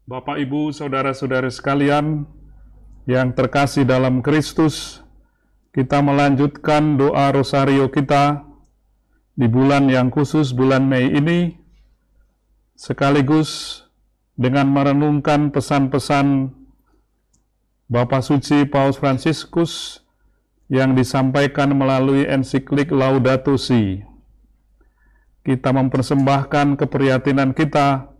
Bapak, Ibu, Saudara-saudara sekalian yang terkasih dalam Kristus, kita melanjutkan doa rosario kita di bulan yang khusus, bulan Mei ini, sekaligus dengan merenungkan pesan-pesan Bapa Suci Paus Fransiskus yang disampaikan melalui ensiklik Laudato Si. Kita mempersembahkan keprihatinan kita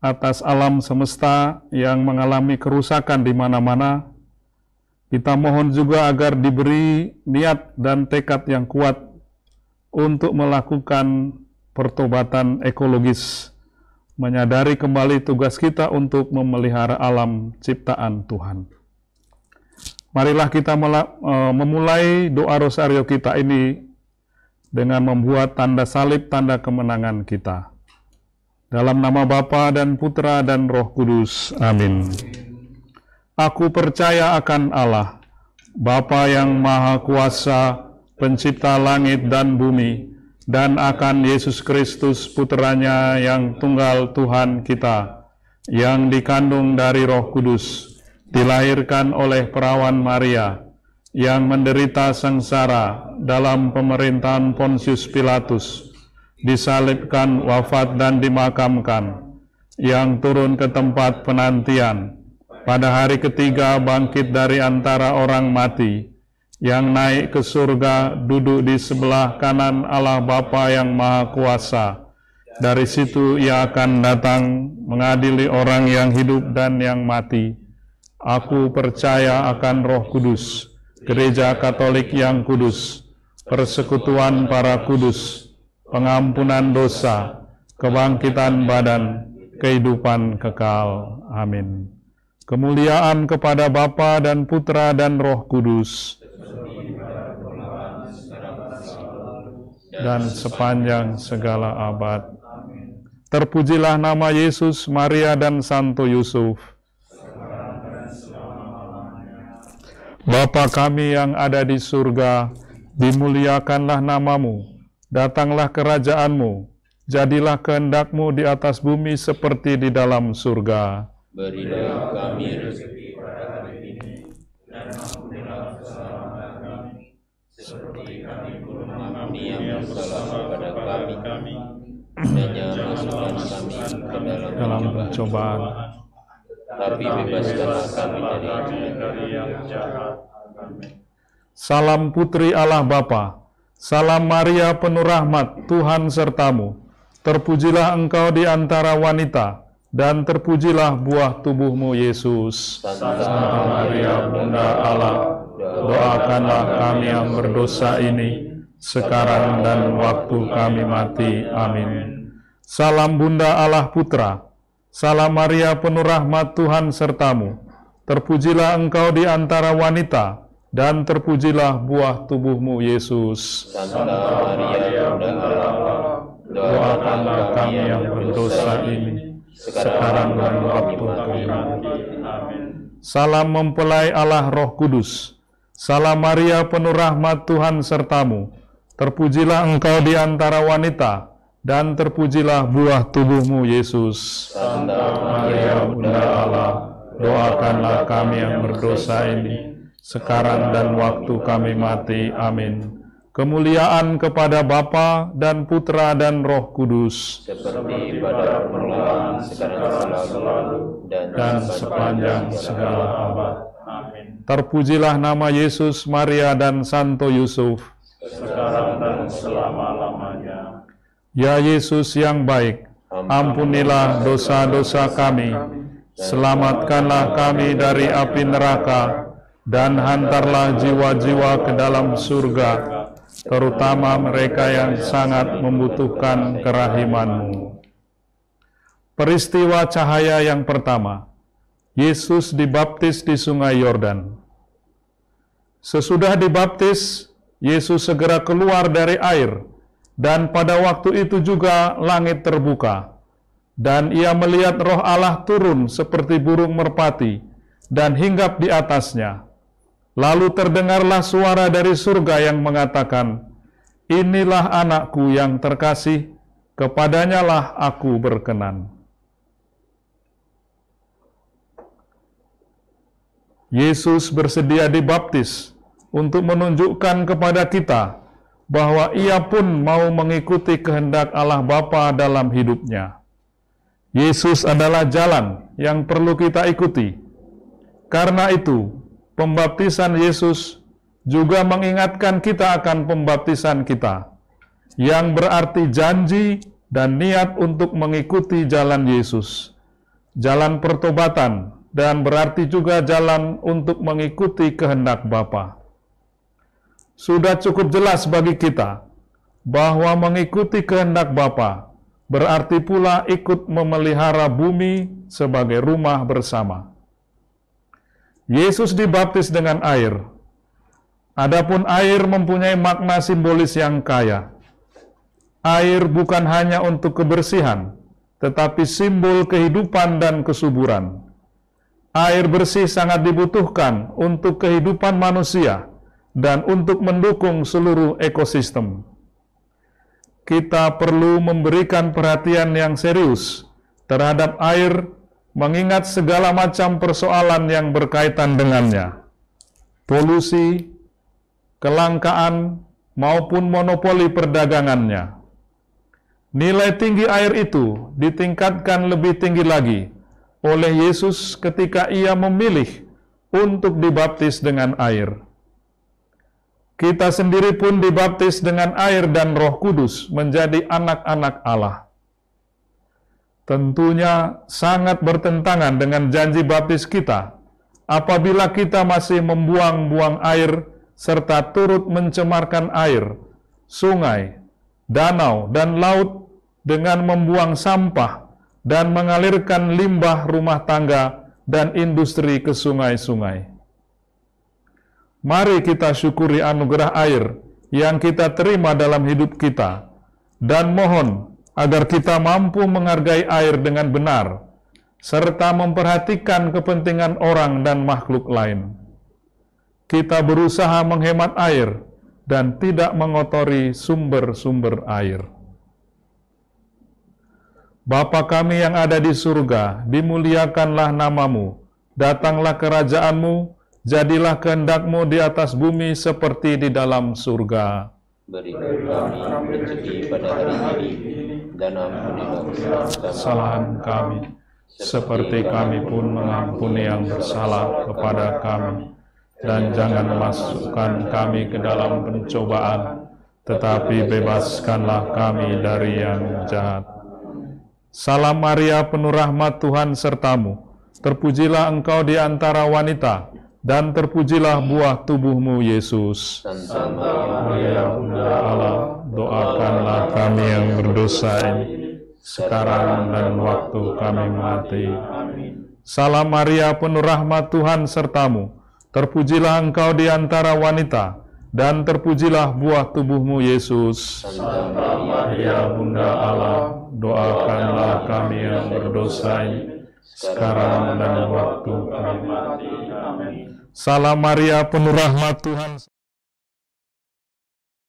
atas alam semesta yang mengalami kerusakan di mana-mana. Kita mohon juga agar diberi niat dan tekad yang kuat untuk melakukan pertobatan ekologis, menyadari kembali tugas kita untuk memelihara alam ciptaan Tuhan. Marilah kita memulai doa rosario kita ini dengan membuat tanda salib, tanda kemenangan kita. Dalam nama Bapa dan Putra dan Roh Kudus. Amin. Aku percaya akan Allah, Bapa yang Maha Kuasa, pencipta langit dan bumi, dan akan Yesus Kristus, Putranya yang tunggal Tuhan kita, yang dikandung dari Roh Kudus, dilahirkan oleh perawan Maria, yang menderita sengsara dalam pemerintahan Pontius Pilatus, disalibkan, wafat, dan dimakamkan, yang turun ke tempat penantian, pada hari ketiga bangkit dari antara orang mati, yang naik ke surga, duduk di sebelah kanan Allah Bapa yang Maha Kuasa. Dari situ Ia akan datang mengadili orang yang hidup dan yang mati. Aku percaya akan Roh Kudus, Gereja Katolik yang kudus, persekutuan para kudus, pengampunan dosa, kebangkitan badan, kehidupan kekal. Amin. Kemuliaan kepada Bapa dan Putra dan Roh Kudus, dan sepanjang segala abad. Terpujilah nama Yesus, Maria, dan Santo Yusuf. Bapa kami yang ada di surga, dimuliakanlah namamu. Datanglah kerajaan-Mu, jadilah kehendak-Mu di atas bumi seperti di dalam surga. Berilah kami rezeki pada hari ini, dan ampunilah kesalahan kami, seperti kami pun mengampuni yang bersalah pada kami, dan jangan masukkan kami ke dalam pencobaan, tapi bebaskanlah kami dari yang jahat. Salam Putri Allah Bapa. Salam Maria penuh rahmat, Tuhan sertamu. Terpujilah engkau di antara wanita, dan terpujilah buah tubuhmu Yesus. Santa Maria Bunda Allah, doakanlah kami yang berdosa ini, sekarang dan waktu kami mati. Amin. Salam Bunda Allah Putra. Salam Maria penuh rahmat, Tuhan sertamu. Terpujilah engkau di antara wanita, dan terpujilah buah tubuhmu Yesus. Santa Maria Bunda Allah, doakanlah kami yang berdosa ini, sekarang dan waktu kami mati. Amin. Salam mempelai Allah Roh Kudus. Salam Maria penuh rahmat, Tuhan sertamu. Terpujilah engkau di antara wanita, dan terpujilah buah tubuhmu Yesus. Santa Maria Bunda Allah, doakanlah kami yang berdosa ini, sekarang dan waktu kami mati. Amin. Kemuliaan kepada Bapa dan Putra dan Roh Kudus, seperti pada permulaan, sekarang selalu, dan sepanjang segala abad. Amin. Terpujilah nama Yesus, Maria, dan Santo Yusuf, Sekarang dan selama-lamanya. Ya Yesus yang baik, ampunilah dosa-dosa kami, selamatkanlah kami dari api neraka, dan hantarlah jiwa-jiwa ke dalam surga, terutama mereka yang sangat membutuhkan kerahiman-Mu. Peristiwa cahaya yang pertama, Yesus dibaptis di Sungai Yordan. Sesudah dibaptis, Yesus segera keluar dari air, dan pada waktu itu juga langit terbuka, dan Ia melihat Roh Allah turun seperti burung merpati, dan hinggap di atasnya. Lalu terdengarlah suara dari surga yang mengatakan, "Inilah anakku yang terkasih, kepadanyalah aku berkenan." Yesus bersedia dibaptis untuk menunjukkan kepada kita bahwa Ia pun mau mengikuti kehendak Allah Bapa dalam hidupnya. Yesus adalah jalan yang perlu kita ikuti. Karena itu, pembaptisan Yesus juga mengingatkan kita akan pembaptisan kita, yang berarti janji dan niat untuk mengikuti jalan Yesus. Jalan pertobatan, dan berarti juga jalan untuk mengikuti kehendak Bapa. Sudah cukup jelas bagi kita bahwa mengikuti kehendak Bapa berarti pula ikut memelihara bumi sebagai rumah bersama. Yesus dibaptis dengan air. Adapun air mempunyai makna simbolis yang kaya. Air bukan hanya untuk kebersihan, tetapi simbol kehidupan dan kesuburan. Air bersih sangat dibutuhkan untuk kehidupan manusia dan untuk mendukung seluruh ekosistem. Kita perlu memberikan perhatian yang serius terhadap air, mengingat segala macam persoalan yang berkaitan dengannya. Polusi, kelangkaan, maupun monopoli perdagangannya. Nilai tinggi air itu ditingkatkan lebih tinggi lagi oleh Yesus ketika Ia memilih untuk dibaptis dengan air. Kita sendiri pun dibaptis dengan air dan Roh Kudus menjadi anak-anak Allah. Tentunya sangat bertentangan dengan janji baptis kita apabila kita masih membuang-buang air serta turut mencemarkan air, sungai, danau, dan laut dengan membuang sampah dan mengalirkan limbah rumah tangga dan industri ke sungai-sungai. Mari kita syukuri anugerah air yang kita terima dalam hidup kita, dan mohon agar kita mampu menghargai air dengan benar, serta memperhatikan kepentingan orang dan makhluk lain. Kita berusaha menghemat air dan tidak mengotori sumber-sumber air. Bapa kami yang ada di surga, dimuliakanlah nama-Mu, datanglah kerajaan-Mu, jadilah kehendak-Mu di atas bumi seperti di dalam surga. Berikan kami rezeki pada hari ini, dan ampunilah kesalahan kami, seperti kami pun mengampuni yang bersalah kepada kami. Dan jangan masukkan kami ke dalam pencobaan, tetapi bebaskanlah kami dari yang jahat. Salam Maria, penuh rahmat, Tuhan sertamu. Terpujilah engkau di antara wanita, dan terpujilah buah tubuhmu, Yesus. Santa Maria, Bunda Allah, doakanlah kami yang berdosa ini, sekarang dan waktu kami mati. Salam Maria, penuh rahmat, Tuhan sertamu. Terpujilah engkau di antara wanita, dan terpujilah buah tubuhmu, Yesus. Santa Maria, Bunda Allah, doakanlah kami yang berdosa ini, sekarang dan waktu kami mati. Amin. Salam Maria, penuh rahmat, Tuhan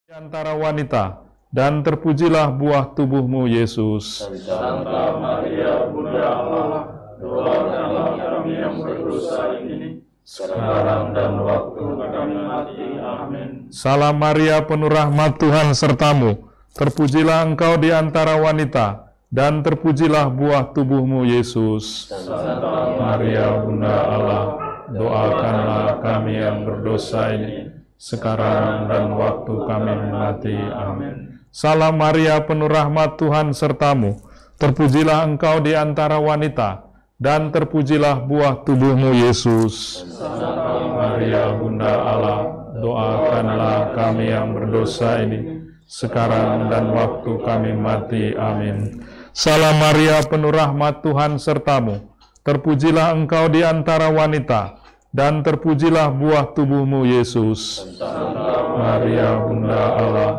di antara wanita, dan terpujilah buah tubuhmu, Yesus. Santa Maria, Bunda Allah, doakanlah kami yang berdosa ini, sekarang dan waktu kami mati. Amin. Salam Maria, penuh rahmat, Tuhan sertamu. Terpujilah engkau di antara wanita, dan terpujilah buah tubuhmu, Yesus. Santa Maria, Bunda Allah, doakanlah kami yang berdosa ini, sekarang dan waktu kami mati. Amin. Salam Maria, penuh rahmat, Tuhan sertamu. Terpujilah engkau di antara wanita, dan terpujilah buah tubuhmu, Yesus. Santa Maria, Bunda Allah, doakanlah kami yang berdosa ini, sekarang dan waktu kami mati. Amin. Salam Maria, penuh rahmat, Tuhan sertamu. Terpujilah engkau di antara wanita, dan terpujilah buah tubuhmu, Yesus. Santa Maria, Bunda Allah,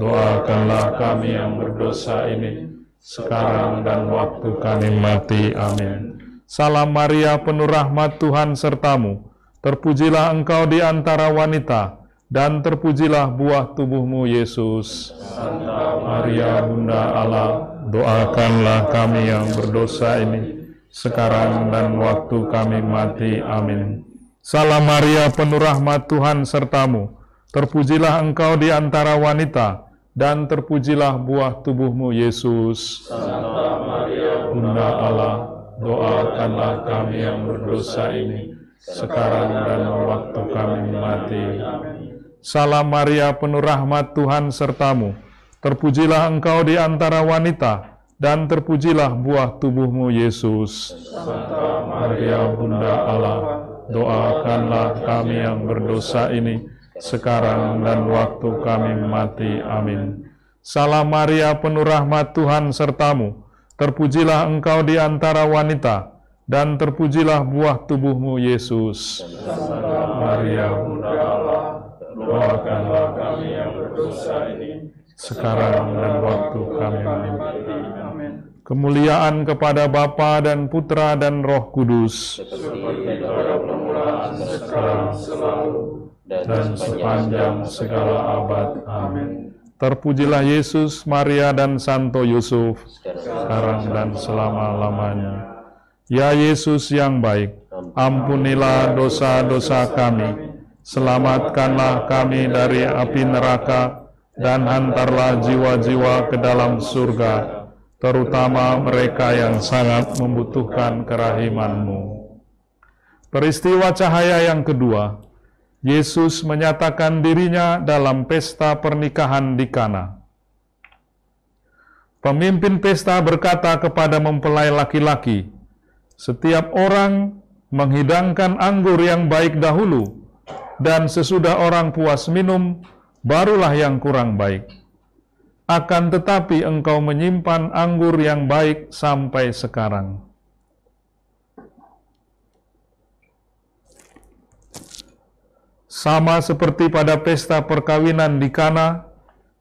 doakanlah kami yang berdosa ini, sekarang dan waktu kami mati. Amin. Salam Maria, penuh rahmat, Tuhan sertamu. Terpujilah engkau di antara wanita, dan terpujilah buah tubuhmu, Yesus. Santa Maria, Bunda Allah, doakanlah kami yang berdosa ini, sekarang dan waktu kami mati. Amin. Salam Maria, penuh rahmat, Tuhan sertamu. Terpujilah engkau di antara wanita, dan terpujilah buah tubuhmu, Yesus. Santa Maria, Bunda Allah, doakanlah kami yang berdosa ini, sekarang dan waktu kami mati. Salam Maria, penuh rahmat, Tuhan sertamu. Terpujilah engkau di antara wanita, dan terpujilah buah tubuhmu, Yesus. Santa Maria, Bunda Allah, doakanlah kami yang berdosa ini, sekarang dan waktu kami mati. Amin. Salam Maria, penuh rahmat, Tuhan sertamu. Terpujilah engkau di antara wanita, dan terpujilah buah tubuhmu, Yesus. Santa Maria, Bunda Allah, doakanlah kami yang berdosa ini, sekarang dan waktu kami mati. Amin. Kemuliaan kepada Bapa dan Putra dan Roh Kudus, Seperti pada permulaan, sekarang, selalu, dan sepanjang segala abad. Amin. Terpujilah Yesus, Maria, dan Santo Yusuf, sekarang dan selama-lamanya. Ya Yesus yang baik, ampunilah dosa-dosa kami, selamatkanlah kami dari api neraka, dan hantarlah jiwa-jiwa ke dalam surga, terutama mereka yang sangat membutuhkan kerahiman-Mu. Peristiwa cahaya yang kedua, Yesus menyatakan dirinya dalam pesta pernikahan di Kana. Pemimpin pesta berkata kepada mempelai laki-laki, "Setiap orang menghidangkan anggur yang baik dahulu, dan sesudah orang puas minum, barulah yang kurang baik. Akan tetapi engkau menyimpan anggur yang baik sampai sekarang." Sama seperti pada pesta perkawinan di Kana,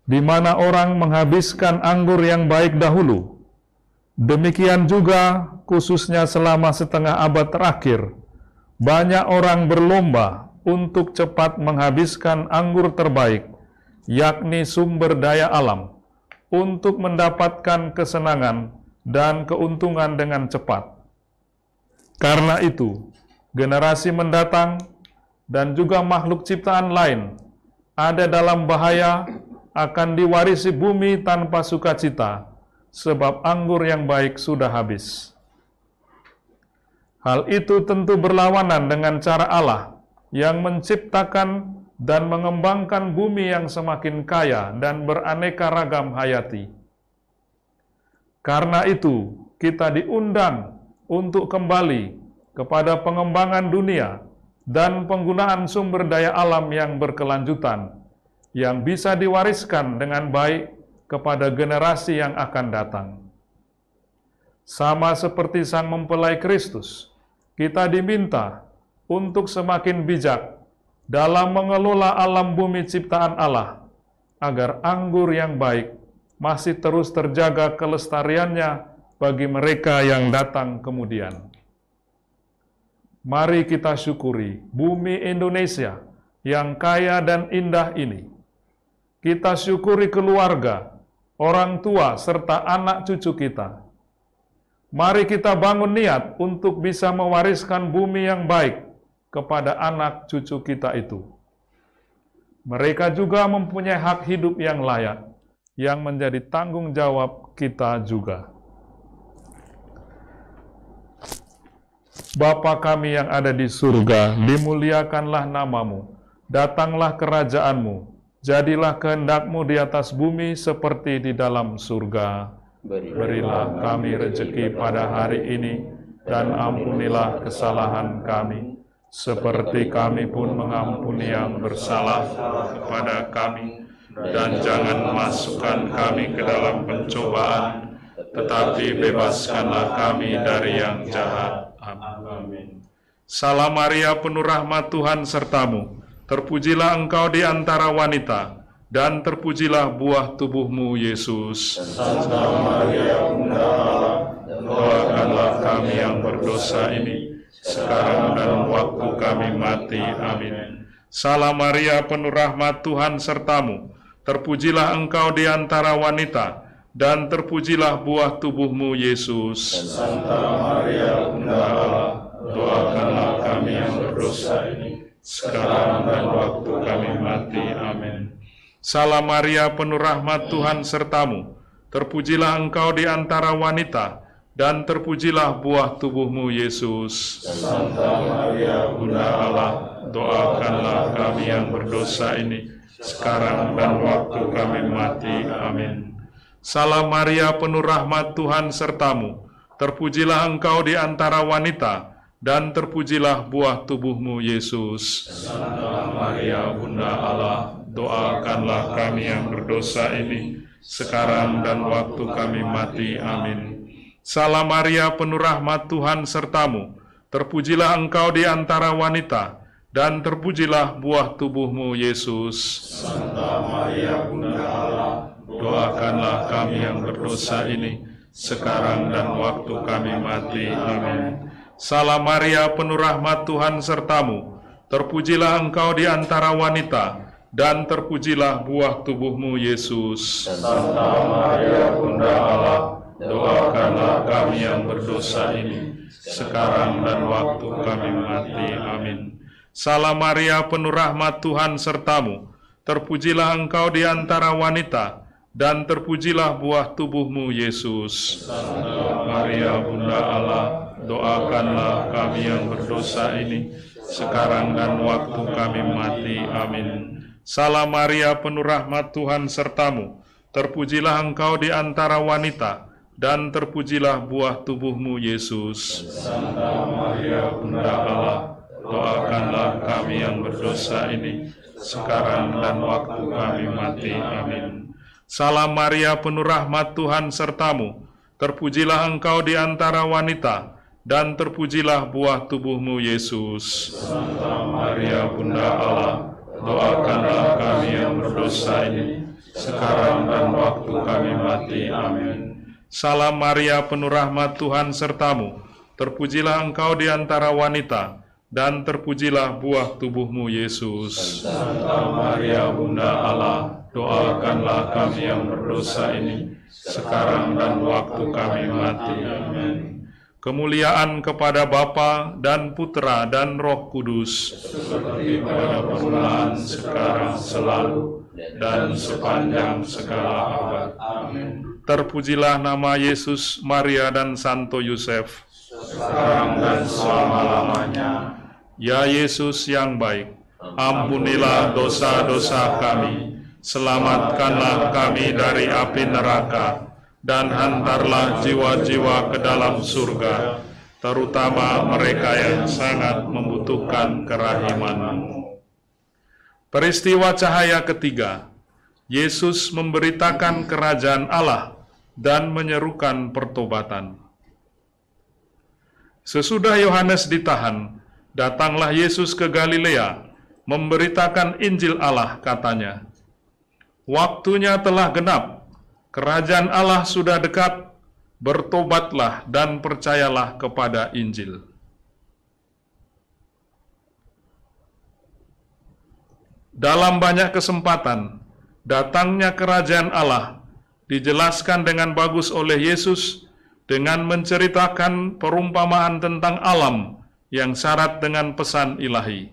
di mana orang menghabiskan anggur yang baik dahulu, demikian juga khususnya selama setengah abad terakhir, banyak orang berlomba untuk cepat menghabiskan anggur terbaik, yakni sumber daya alam, untuk mendapatkan kesenangan dan keuntungan dengan cepat. Karena itu, generasi mendatang dan juga makhluk ciptaan lain ada dalam bahaya akan diwarisi bumi tanpa sukacita, sebab anggur yang baik sudah habis. Hal itu tentu berlawanan dengan cara Allah yang menciptakan dan mengembangkan bumi yang semakin kaya dan beraneka ragam hayati. Karena itu, kita diundang untuk kembali kepada pengembangan dunia dan penggunaan sumber daya alam yang berkelanjutan, yang bisa diwariskan dengan baik kepada generasi yang akan datang. Sama seperti sang mempelai Kristus, kita diminta untuk semakin bijak dalam mengelola alam bumi ciptaan Allah, agar anggur yang baik masih terus terjaga kelestariannya bagi mereka yang datang kemudian. Mari kita syukuri bumi Indonesia yang kaya dan indah ini. Kita syukuri keluarga, orang tua, serta anak cucu kita. Mari kita bangun niat untuk bisa mewariskan bumi yang baik kepada anak cucu kita itu. Mereka juga mempunyai hak hidup yang layak, yang menjadi tanggung jawab kita juga. Bapa kami yang ada di surga, dimuliakanlah namamu, datanglah kerajaanmu, jadilah kehendak-Mu di atas bumi seperti di dalam surga. Berilah kami rezeki pada hari ini, dan ampunilah kesalahan kami, seperti kami pun mengampuni yang bersalah kepada kami, dan jangan masukkan kami ke dalam pencobaan, tetapi bebaskanlah kami dari yang jahat. Amin. Salam Maria, penuh rahmat, Tuhan sertamu. Terpujilah engkau di antara wanita, dan terpujilah buah tubuhmu, Yesus. Santa Maria, Bunda Allah, Doakanlah kami yang berdosa ini, sekarang dan waktu kami mati. Amin. Salam Maria, penuh rahmat, Tuhan sertamu. Terpujilah engkau di antara wanita, dan terpujilah buah tubuhmu, Yesus. Santa Maria, Bunda Allah, doakanlah kami yang berdosa ini, sekarang dan waktu kami mati. Amin. Salam Maria, penuh rahmat, Tuhan sertamu. Terpujilah engkau di antara wanita, dan terpujilah buah tubuhmu, Yesus. Santa Maria, Bunda Allah, doakanlah kami yang berdosa ini, sekarang dan waktu kami mati. Amin. Salam Maria, penuh rahmat, Tuhan sertamu. Terpujilah engkau di antara wanita, dan terpujilah buah tubuhmu, Yesus. Santa Maria, Bunda Allah, doakanlah kami yang berdosa ini, sekarang dan waktu kami mati. Amin. Salam Maria, penuh rahmat, Tuhan sertamu. Terpujilah engkau di antara wanita, dan terpujilah buah tubuhmu, Yesus. Santa Maria, Bunda Allah, Doakanlah kami yang berdosa ini, sekarang dan waktu kami mati. Amin. Salam Maria, penuh rahmat, Tuhan sertamu. Terpujilah engkau di antara wanita, dan terpujilah buah tubuhmu, Yesus. Santa Maria, Bunda Allah, doakanlah kami yang berdosa ini, sekarang dan waktu kami mati. Amin. Salam Maria, penuh rahmat, Tuhan sertamu. Terpujilah engkau di antara wanita, dan terpujilah buah tubuhmu, Yesus. Santa Maria, Bunda Allah, doakanlah kami yang berdosa ini, sekarang dan waktu kami mati. Amin. Salam Maria, penuh rahmat, Tuhan sertamu. Terpujilah engkau di antara wanita, dan terpujilah buah tubuhmu, Yesus. Santa Maria, Bunda Allah, doakanlah kami yang berdosa ini, sekarang dan waktu kami mati. Amin. Salam Maria, penuh rahmat, Tuhan sertamu. Terpujilah engkau di antara wanita, dan terpujilah buah tubuhmu, Yesus. Santa Maria, Bunda Allah, doakanlah kami yang berdosa ini, sekarang dan waktu kami mati. Amin. Salam Maria, penuh rahmat, Tuhan sertamu. Terpujilah engkau di antara wanita, dan terpujilah buah tubuhmu, Yesus. Santa Maria, Bunda Allah, doakanlah kami yang berdosa ini, sekarang dan waktu kami mati. Amin. Kemuliaan kepada Bapa dan Putra dan Roh Kudus, seperti pada permulaan, sekarang, selalu, dan sepanjang segala abad. Amin. Terpujilah nama Yesus, Maria, dan Santo Yosef, Sekarang dan selama-lamanya. Ya Yesus yang baik, ampunilah dosa-dosa kami, selamatkanlah kami dari api neraka, dan hantarlah jiwa-jiwa ke dalam surga, terutama mereka yang sangat membutuhkan kerahiman-Mu. Peristiwa cahaya ketiga, Yesus memberitakan kerajaan Allah dan menyerukan pertobatan. Sesudah Yohanes ditahan, datanglah Yesus ke Galilea, memberitakan Injil Allah, katanya, "Waktunya telah genap, kerajaan Allah sudah dekat, bertobatlah dan percayalah kepada Injil." Dalam banyak kesempatan, datangnya kerajaan Allah dijelaskan dengan bagus oleh Yesus dengan menceritakan perumpamaan tentang alam yang syarat dengan pesan ilahi.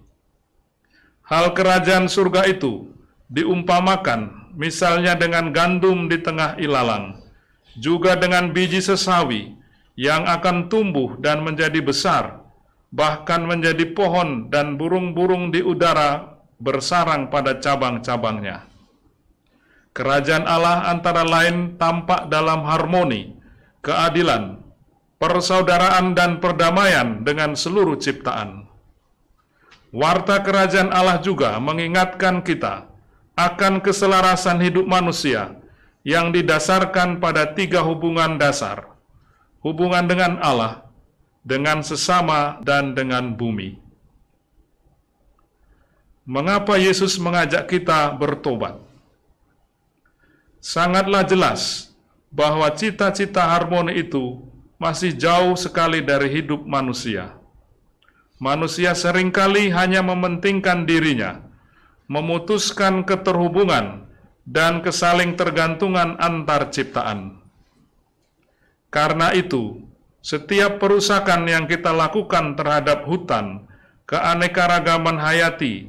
Hal kerajaan surga itu diumpamakan misalnya dengan gandum di tengah ilalang, juga dengan biji sesawi yang akan tumbuh dan menjadi besar, bahkan menjadi pohon dan burung-burung di udara bersarang pada cabang-cabangnya. Kerajaan Allah antara lain tampak dalam harmoni, keadilan, persaudaraan, dan perdamaian dengan seluruh ciptaan. Warta kerajaan Allah juga mengingatkan kita akan keselarasan hidup manusia yang didasarkan pada 3 hubungan dasar: hubungan dengan Allah, dengan sesama, dan dengan bumi. Mengapa Yesus mengajak kita bertobat? Sangatlah jelas bahwa cita-cita harmoni itu masih jauh sekali dari hidup manusia. Manusia seringkali hanya mementingkan dirinya, memutuskan keterhubungan dan kesaling tergantungan antar ciptaan. Karena itu, Setiap perusakan yang kita lakukan terhadap hutan, keanekaragaman hayati,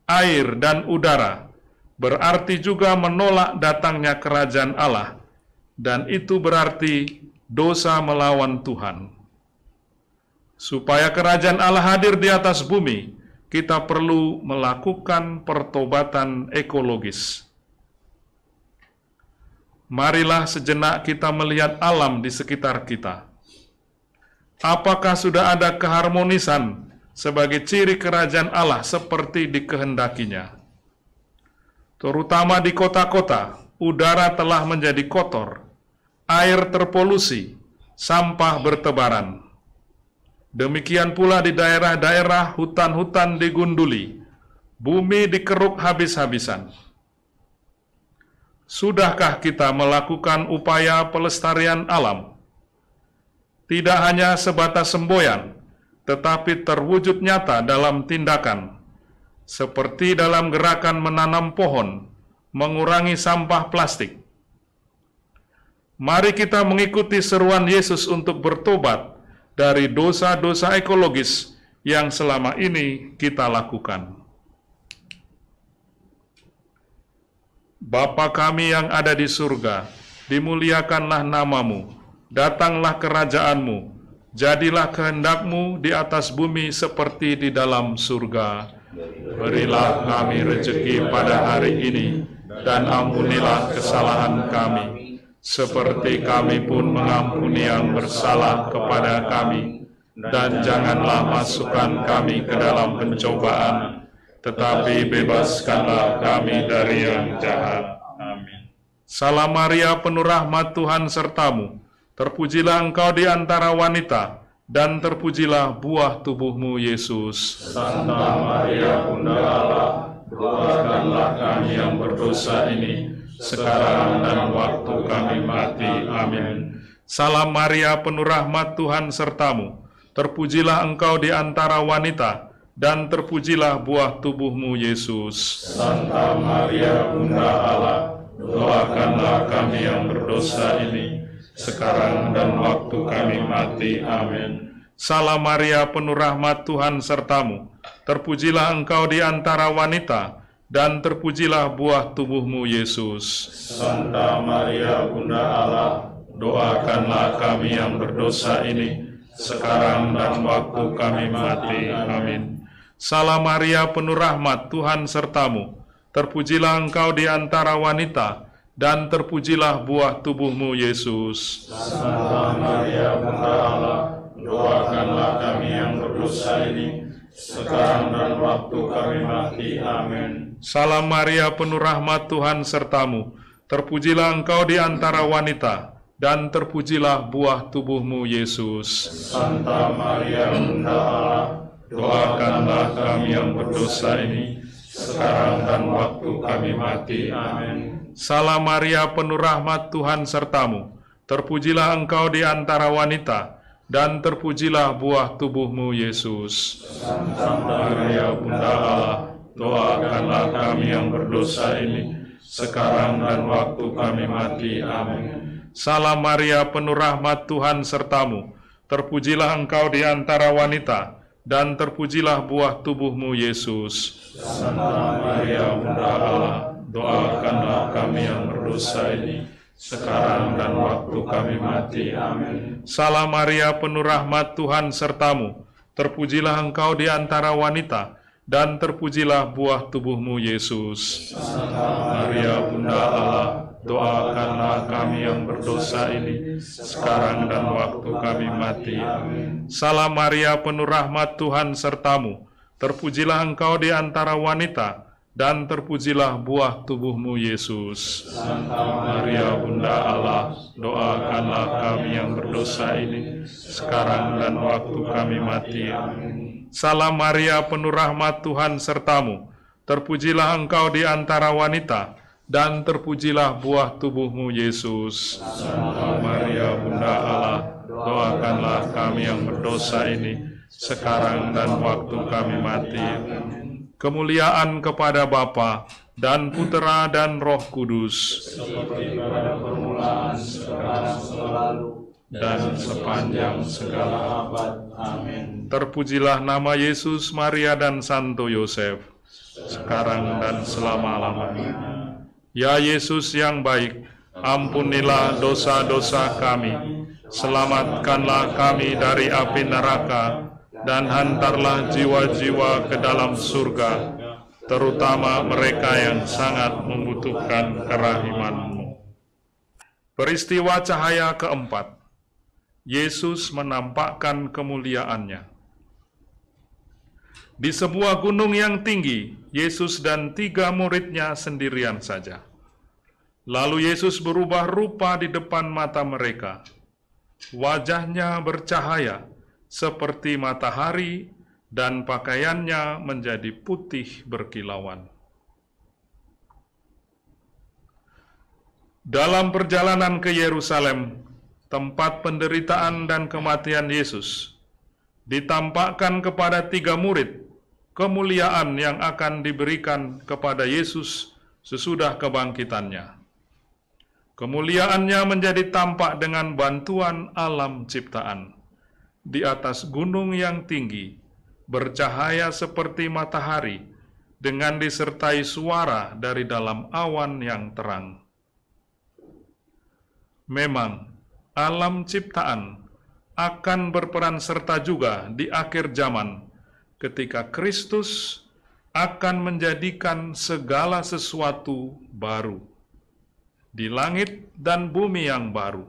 air, dan udara, berarti juga menolak datangnya kerajaan Allah, dan itu berarti dosa melawan Tuhan. Supaya kerajaan Allah hadir di atas bumi, kita perlu melakukan pertobatan ekologis. Marilah sejenak kita melihat alam di sekitar kita. Apakah sudah ada keharmonisan sebagai ciri kerajaan Allah seperti dikehendakinya? Terutama di kota-kota, udara telah menjadi kotor, air terpolusi, sampah bertebaran. Demikian pula di daerah-daerah hutan-hutan digunduli, bumi dikeruk habis-habisan. Sudahkah kita melakukan upaya pelestarian alam? Tidak hanya sebatas semboyan, tetapi terwujud nyata dalam tindakan, seperti dalam gerakan menanam pohon, mengurangi sampah plastik. Mari kita mengikuti seruan Yesus untuk bertobat dari dosa-dosa ekologis yang selama ini kita lakukan. Bapa kami yang ada di surga, dimuliakanlah namamu. Datanglah kerajaanmu, jadilah kehendakmu di atas bumi seperti di dalam surga. Berilah kami rezeki pada hari ini, dan ampunilah kesalahan kami, seperti kami pun mengampuni yang bersalah kepada kami. Dan janganlah masukkan kami ke dalam pencobaan, tetapi bebaskanlah kami dari yang jahat. Amin. Salam Maria, penuh rahmat, Tuhan sertamu. Terpujilah engkau di antara wanita, dan terpujilah buah tubuhmu, Yesus. Santa Maria, Bunda Allah, doakanlah kami yang berdosa ini, sekarang dan waktu kami mati. Amin. Salam Maria, penuh rahmat, Tuhan sertamu. Terpujilah engkau di antara wanita, dan terpujilah buah tubuhmu, Yesus. Santa Maria, Bunda Allah, doakanlah kami yang berdosa ini, sekarang dan waktu kami mati. Amin. Salam Maria, penuh rahmat, Tuhan sertamu. Terpujilah engkau di antara wanita, dan terpujilah buah tubuhmu, Yesus. Santa Maria, Bunda Allah, doakanlah kami yang berdosa ini, sekarang dan waktu kami mati. Amin. Salam Maria, penuh rahmat, Tuhan sertamu. Terpujilah engkau di antara wanita, dan terpujilah buah tubuhmu, Yesus. Santa Maria, Bunda Allah, doakanlah kami yang berdosa ini, sekarang dan waktu kami mati. Amin. Salam Maria, penuh rahmat, Tuhan sertamu. Terpujilah engkau di antara wanita, dan terpujilah buah tubuhmu, Yesus. Santa Maria, Bunda Allah, doakanlah kami yang berdosa ini, sekarang dan waktu kami mati. Amin. Salam Maria, penuh rahmat, Tuhan sertamu. Terpujilah engkau di antara wanita, dan terpujilah buah tubuhmu, Yesus. Santa Maria, Bunda Allah, doakanlah kami yang berdosa ini, sekarang dan waktu kami mati. Amin. Salam Maria, penuh rahmat, Tuhan sertamu. Terpujilah engkau di antara wanita, dan terpujilah buah tubuhmu, Yesus. Santa Maria, Bunda Allah, doakanlah kami yang berdosa ini, sekarang dan waktu kami mati. Amin. Salam Maria, penuh rahmat, Tuhan sertamu. Terpujilah engkau di antara wanita, dan terpujilah buah tubuhmu, Yesus. Santa Maria, Bunda Allah, doakanlah kami yang berdosa ini, sekarang dan waktu kami mati. Amin. Salam Maria, penuh rahmat, Tuhan sertamu. Terpujilah engkau di antara wanita, dan terpujilah buah tubuhmu, Yesus. Santa Maria, Bunda Allah, doakanlah kami yang berdosa ini, sekarang dan waktu kami mati. Amin. Salam Maria, penuh rahmat, Tuhan sertamu. Terpujilah engkau di antara wanita, dan terpujilah buah tubuhmu, Yesus. Santa Maria, Bunda Allah, doakanlah kami yang berdosa ini, sekarang dan waktu kami mati. Kemuliaan kepada Bapa dan Putera dan Roh Kudus. Seperti pada permulaan, sekarang, selalu, dan sepanjang segala abad. Amin. Terpujilah nama Yesus, Maria, dan Santo Yosef, sekarang dan selama-lamanya. Ya Yesus yang baik, ampunilah dosa-dosa kami, selamatkanlah kami dari api neraka, dan hantarlah jiwa-jiwa ke dalam surga, terutama mereka yang sangat membutuhkan kerahiman-Mu. Peristiwa cahaya keempat, Yesus menampakkan kemuliaan-Nya. Di sebuah gunung yang tinggi, Yesus dan 3 murid-Nya sendirian saja. Lalu Yesus berubah rupa di depan mata mereka. Wajahnya bercahaya seperti matahari dan pakaiannya menjadi putih berkilauan. Dalam perjalanan ke Yerusalem, tempat penderitaan dan kematian Yesus, ditampakkan kepada 3 murid kemuliaan yang akan diberikan kepada Yesus sesudah kebangkitannya. Kemuliaannya menjadi tampak dengan bantuan alam ciptaan. Di atas gunung yang tinggi, bercahaya seperti matahari, dengan disertai suara dari dalam awan yang terang. Memang, alam ciptaan akan berperan serta juga di akhir zaman, ketika Kristus akan menjadikan segala sesuatu baru di langit dan bumi yang baru.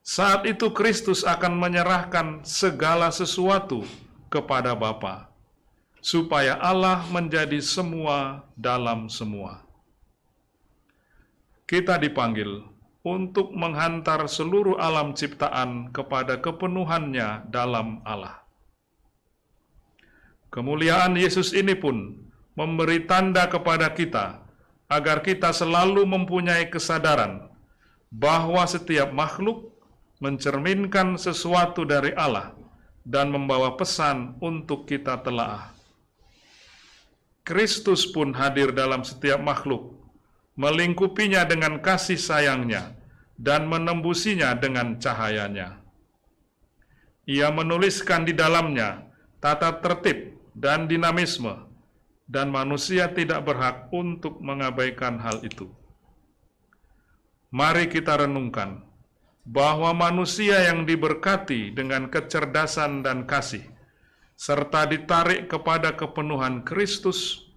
Saat itu Kristus akan menyerahkan segala sesuatu kepada Bapa, supaya Allah menjadi semua dalam semua. Kita dipanggil untuk menghantar seluruh alam ciptaan kepada kepenuhannya dalam Allah. Kemuliaan Yesus ini pun memberi tanda kepada kita agar kita selalu mempunyai kesadaran bahwa setiap makhluk mencerminkan sesuatu dari Allah dan membawa pesan untuk kita telaah. Kristus pun hadir dalam setiap makhluk, melingkupinya dengan kasih sayangnya dan menembusinya dengan cahayanya. Ia menuliskan di dalamnya tata tertib dan dinamisme, dan manusia tidak berhak untuk mengabaikan hal itu. Mari kita renungkan bahwa manusia yang diberkati dengan kecerdasan dan kasih, serta ditarik kepada kepenuhan Kristus,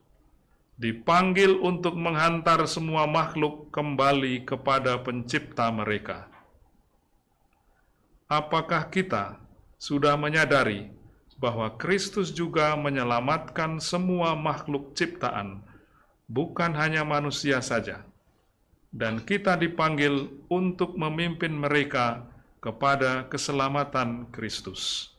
dipanggil untuk menghantar semua makhluk kembali kepada pencipta mereka. Apakah kita sudah menyadari bahwa Kristus juga menyelamatkan semua makhluk ciptaan, bukan hanya manusia saja, dan kita dipanggil untuk memimpin mereka kepada keselamatan Kristus.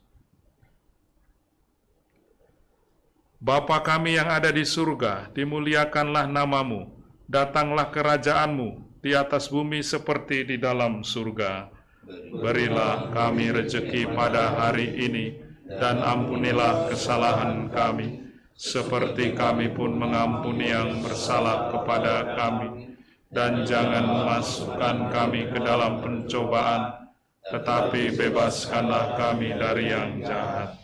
Bapa kami yang ada di surga, dimuliakanlah nama-Mu, datanglah kerajaan-Mu di atas bumi seperti di dalam surga. Berilah kami rejeki pada hari ini, dan ampunilah kesalahan kami, seperti kami pun mengampuni yang bersalah kepada kami. Dan jangan memasukkan kami ke dalam pencobaan, tetapi bebaskanlah kami dari yang jahat.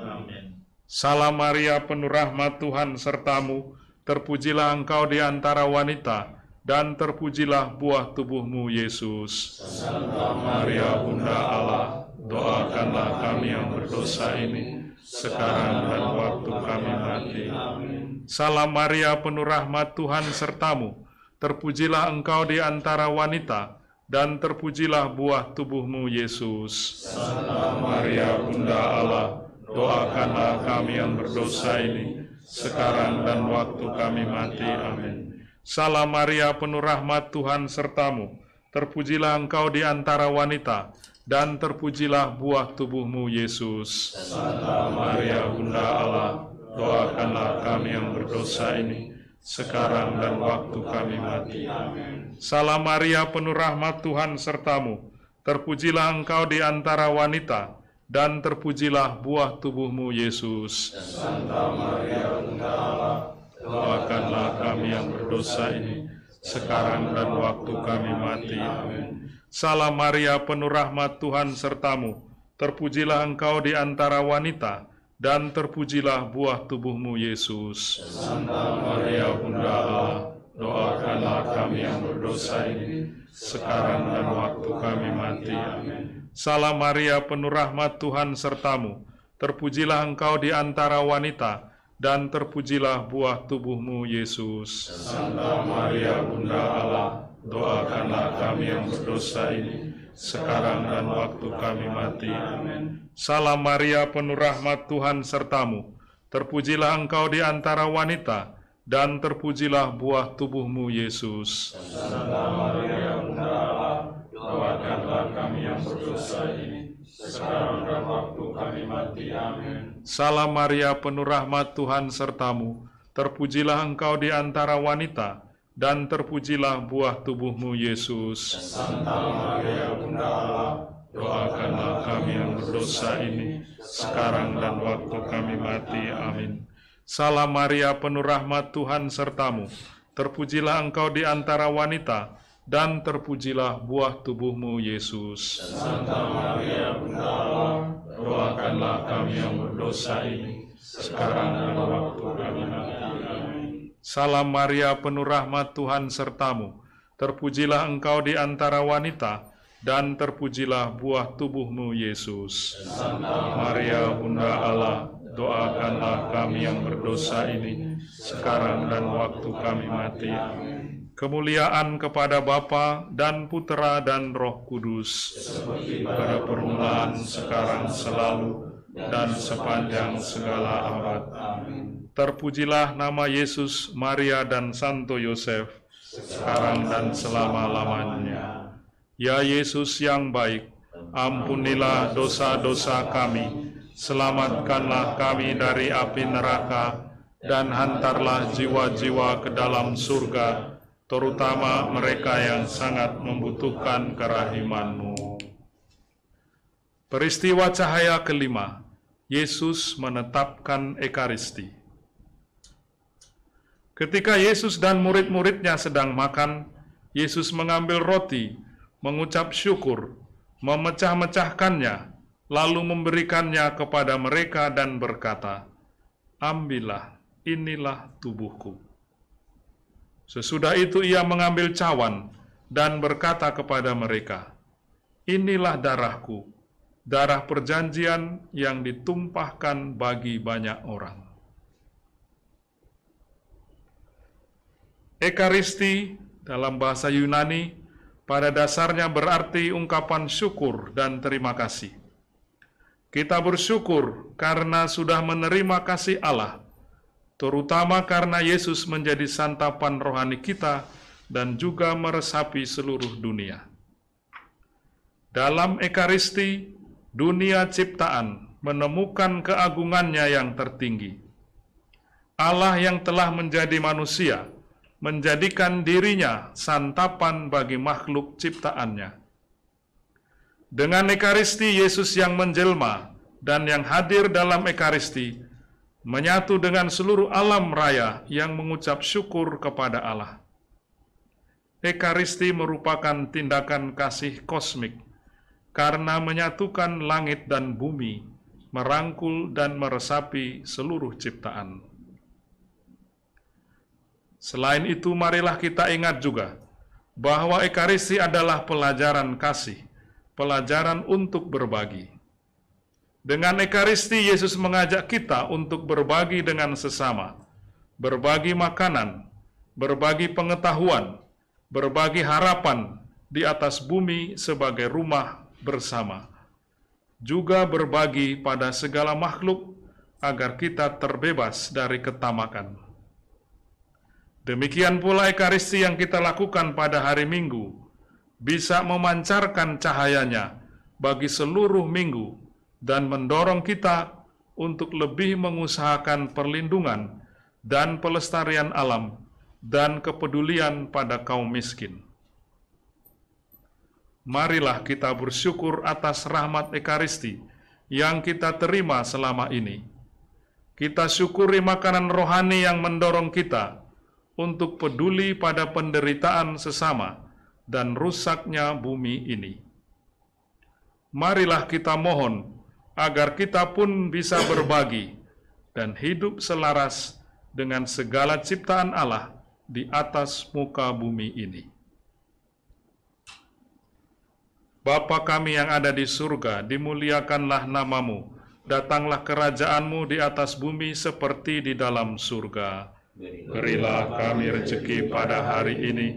Amin. Salam Maria, penuh rahmat, Tuhan sertamu, terpujilah engkau di antara wanita, dan terpujilah buah tubuh-Mu, Yesus. Santa Maria, Bunda Allah, doakanlah kami yang berdosa ini, sekarang dan waktu kami mati. Amin. Salam Maria, penuh rahmat, Tuhan sertamu, terpujilah engkau di antara wanita, dan terpujilah buah tubuh-Mu, Yesus. Santa Maria, Bunda Allah, doakanlah kami yang berdosa ini, sekarang dan waktu kami mati. Amin. Salam Maria, penuh rahmat, Tuhan sertamu, terpujilah engkau di antara wanita, dan terpujilah buah tubuh-Mu, Yesus. Santa Maria, Bunda Allah, doakanlah kami yang berdosa ini, sekarang dan waktu kami mati. Amin. Salam Maria, penuh rahmat, Tuhan sertamu, terpujilah engkau di antara wanita, dan terpujilah buah tubuh-Mu, Yesus. Santa Maria, Bunda Allah, doakanlah kami yang berdosa ini, sekarang dan waktu kami mati. Amin. Salam Maria, penuh rahmat, Tuhan sertamu. Terpujilah engkau di antara wanita, dan terpujilah buah tubuhmu, Yesus. Santa Maria, Bunda Allah, doakanlah kami yang berdosa ini, sekarang dan waktu kami mati. Amin. Salam Maria, penuh rahmat, Tuhan sertamu. Terpujilah engkau di antara wanita, dan terpujilah buah tubuhmu, Yesus. Santa Maria, Bunda Allah, doakanlah kami yang berdosa ini, sekarang dan waktu kami mati. Amin. Salam Maria, penuh rahmat, Tuhan sertamu. Terpujilah engkau di antara wanita, dan terpujilah buah tubuhmu, Yesus. Santa Maria, Bunda Allah, doakanlah kami yang berdosa ini, sekarang dan waktu kami mati. Amin. Salam Maria, penuh rahmat, Tuhan sertamu. Terpujilah engkau di antara wanita, dan terpujilah buah tubuhmu, Yesus. Santa Maria, Bunda Allah, doakanlah kami yang berdosa ini, sekarang dan waktu kami mati. Amin. Salam Maria, penuh rahmat, Tuhan sertamu. Terpujilah engkau di antara wanita, dan terpujilah buah tubuhmu, Yesus. Santa Maria, Bunda Allah, doakanlah kami yang berdosa ini, sekarang dan waktu kami mati. Amin. Salam Maria, penuh rahmat, Tuhan sertamu. Terpujilah engkau di antara wanita, dan terpujilah buah tubuhmu, Yesus. Santa Maria, Bunda Allah, doakanlah kami yang berdosa ini, sekarang dan waktu kami mati. Amin. Kemuliaan kepada Bapa dan Putera dan Roh Kudus, Seperti pada permulaan, sekarang, selalu, dan sepanjang segala abad. Amin. Terpujilah nama Yesus, Maria, dan Santo Yosef, sekarang dan selama-lamanya. Ya Yesus yang baik, ampunilah dosa-dosa kami, selamatkanlah kami dari api neraka, dan hantarlah jiwa-jiwa ke dalam surga, terutama mereka yang sangat membutuhkan kerahiman-Mu. Peristiwa cahaya kelima, Yesus menetapkan Ekaristi. Ketika Yesus dan murid-muridnya sedang makan, Yesus mengambil roti, mengucap syukur, memecah-mecahkannya, lalu memberikannya kepada mereka dan berkata, "Ambillah, inilah tubuhku." Sesudah itu ia mengambil cawan dan berkata kepada mereka, "Inilah darahku, darah perjanjian yang ditumpahkan bagi banyak orang." Ekaristi dalam bahasa Yunani pada dasarnya berarti ungkapan syukur dan terima kasih. Kita bersyukur karena sudah menerima kasih Allah, terutama karena Yesus menjadi santapan rohani kita dan juga meresapi seluruh dunia. Dalam Ekaristi, dunia ciptaan menemukan keagungannya yang tertinggi. Allah yang telah menjadi manusia, menjadikan dirinya santapan bagi makhluk ciptaannya. Dengan Ekaristi, Yesus yang menjelma dan yang hadir dalam Ekaristi menyatu dengan seluruh alam raya yang mengucap syukur kepada Allah. Ekaristi merupakan tindakan kasih kosmik karena menyatukan langit dan bumi, merangkul dan meresapi seluruh ciptaan. Selain itu, marilah kita ingat juga bahwa Ekaristi adalah pelajaran kasih, pelajaran untuk berbagi. Dengan Ekaristi, Yesus mengajak kita untuk berbagi dengan sesama, berbagi makanan, berbagi pengetahuan, berbagi harapan di atas bumi sebagai rumah bersama. Juga berbagi pada segala makhluk agar kita terbebas dari ketamakan. Demikian pula Ekaristi yang kita lakukan pada hari Minggu bisa memancarkan cahayanya bagi seluruh minggu dan mendorong kita untuk lebih mengusahakan perlindungan dan pelestarian alam dan kepedulian pada kaum miskin. Marilah kita bersyukur atas rahmat Ekaristi yang kita terima selama ini. Kita syukuri makanan rohani yang mendorong kita untuk peduli pada penderitaan sesama dan rusaknya bumi ini. Marilah kita mohon agar kita pun bisa berbagi dan hidup selaras dengan segala ciptaan Allah di atas muka bumi ini. Bapa kami yang ada di surga, dimuliakanlah nama-Mu. Datanglah kerajaan-Mu di atas bumi seperti di dalam surga. Berilah kami rezeki pada hari ini,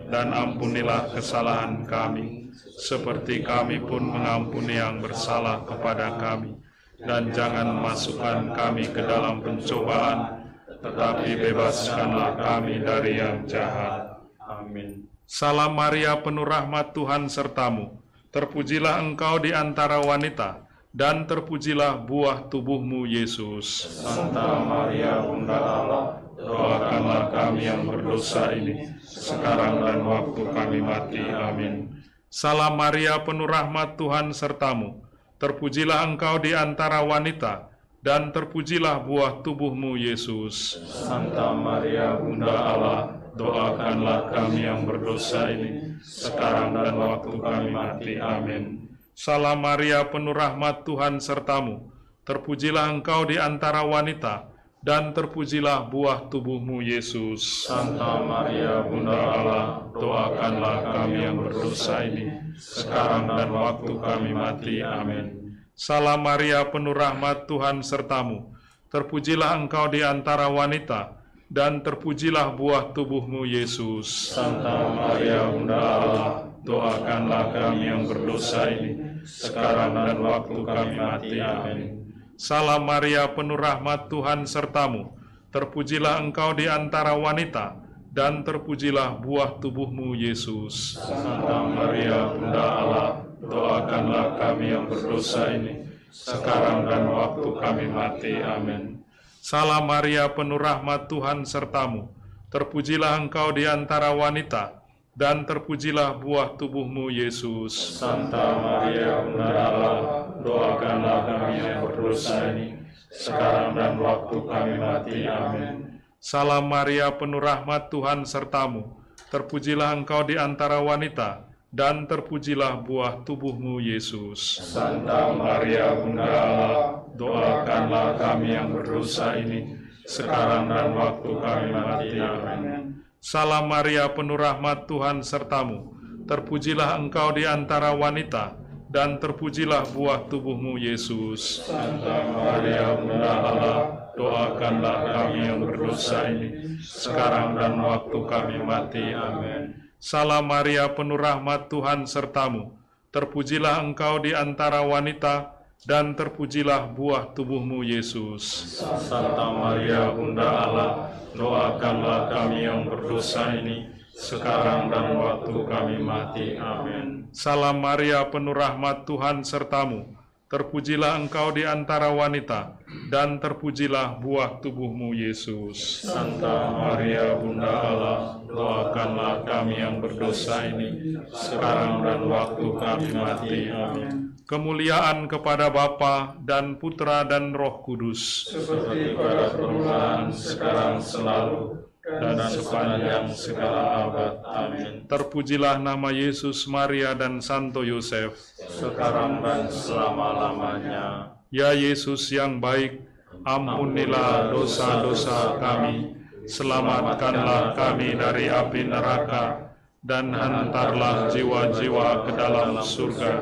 dan ampunilah kesalahan kami, seperti kami pun mengampuni yang bersalah kepada kami. Dan jangan masukkan kami ke dalam pencobaan, tetapi bebaskanlah kami dari yang jahat. Amin. Salam Maria, penuh rahmat, Tuhan sertamu. Terpujilah engkau di antara wanita, dan terpujilah buah tubuhmu, Yesus. Santa Maria, Bunda Allah, Doakanlah kami yang berdosa ini, sekarang dan waktu kami mati. Amin. Salam Maria, penuh rahmat, Tuhan sertamu. Terpujilah engkau di antara wanita, dan terpujilah buah tubuhmu, Yesus. Santa Maria, Bunda Allah, Doakanlah kami yang berdosa ini, sekarang dan waktu kami mati. Amin. Salam Maria, penuh rahmat, Tuhan sertamu. Terpujilah engkau di antara wanita, dan terpujilah buah tubuhmu, Yesus. Santa Maria, Bunda Allah, doakanlah kami yang berdosa ini, sekarang dan waktu kami mati. Amin. Salam Maria, penuh rahmat, Tuhan sertamu. Terpujilah engkau di antara wanita, dan terpujilah buah tubuhmu, Yesus. Santa Maria, Bunda Allah, doakanlah kami yang berdosa ini, sekarang dan waktu kami mati. Amin. Salam Maria, penuh rahmat, Tuhan sertamu. Terpujilah engkau di antara wanita, dan terpujilah buah tubuhmu, Yesus. Santa Maria, Bunda Allah, doakanlah kami yang berdosa ini, sekarang dan waktu kami mati. Amin. Salam Maria, penuh rahmat, Tuhan sertamu. Terpujilah engkau di antara wanita, dan terpujilah buah tubuhmu, Yesus. Santa Maria, Bunda Allah, doakanlah kami yang berdosa ini, sekarang dan waktu kami mati. Amin. Salam Maria, penuh rahmat, Tuhan sertamu. Terpujilah engkau di antara wanita, dan terpujilah buah tubuhmu, Yesus. Santa Maria, Bunda Allah, doakanlah kami yang berdosa ini, sekarang dan waktu kami mati. Amin. Salam Maria, penuh rahmat, Tuhan sertamu. Terpujilah engkau di antara wanita, dan terpujilah buah tubuhmu, Yesus. Santa Maria, Bunda Allah, doakanlah kami yang berdosa ini, sekarang dan waktu kami mati. Amin. Salam Maria, penuh rahmat, Tuhan sertamu. Terpujilah engkau di antara wanita, dan terpujilah buah tubuhmu, Yesus. Santa Maria, Bunda Allah, doakanlah kami yang berdosa ini, sekarang dan waktu kami mati. Amin. Salam Maria, penuh rahmat, Tuhan sertamu. Terpujilah engkau di antara wanita, dan terpujilah buah tubuhmu, Yesus. Santa Maria, Bunda Allah, doakanlah kami yang berdosa ini, sekarang dan waktu kami mati. Amin. Kemuliaan kepada Bapa dan Putra dan Roh Kudus, seperti pada permulaan, sekarang, selalu, dan sepanjang segala abad. Amin. Terpujilah nama Yesus, Maria, dan Santo Yosef, sekarang dan selama-lamanya. Ya Yesus yang baik, ampunilah dosa-dosa kami, selamatkanlah kami dari api neraka, dan hantarlah jiwa-jiwa ke dalam surga,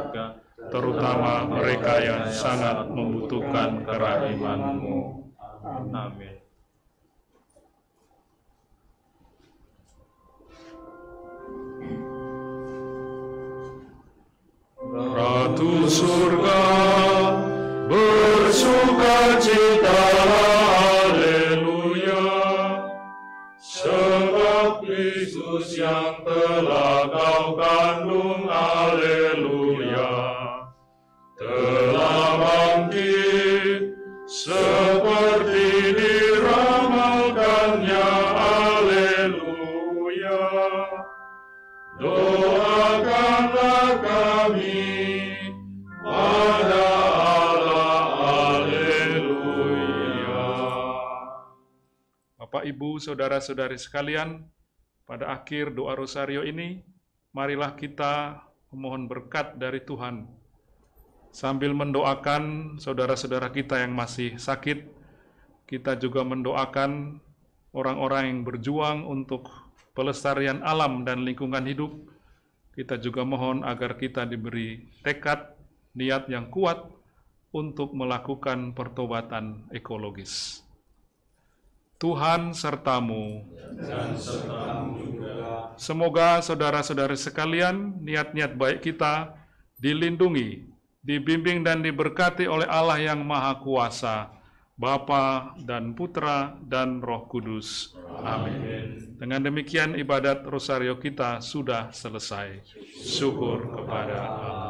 terutama mereka yang sangat membutuhkan kerahiman-Mu. Amin. Ratu surga, bersukacitalah, haleluya, sebab Kristus yang telah kau kandung, haleluya, telah bangkit seperti diramalkannya, haleluya. Doakanlah kami pada Allah, haleluya. Bapak Ibu Ibu, saudara-saudari sekalian, pada akhir doa rosario ini, marilah kita memohon berkat dari Tuhan. Sambil mendoakan saudara-saudara kita yang masih sakit, kita juga mendoakan orang-orang yang berjuang untuk pelestarian alam dan lingkungan hidup. Kita juga mohon agar kita diberi tekad, niat yang kuat untuk melakukan pertobatan ekologis. Tuhan sertamu, dan sertamu juga. Semoga saudara-saudari sekalian, niat-niat baik kita dilindungi, dibimbing dan diberkati oleh Allah yang Maha Kuasa, Bapa dan Putra dan Roh Kudus. Amin. Dengan demikian ibadat rosario kita sudah selesai. Syukur kepada Allah.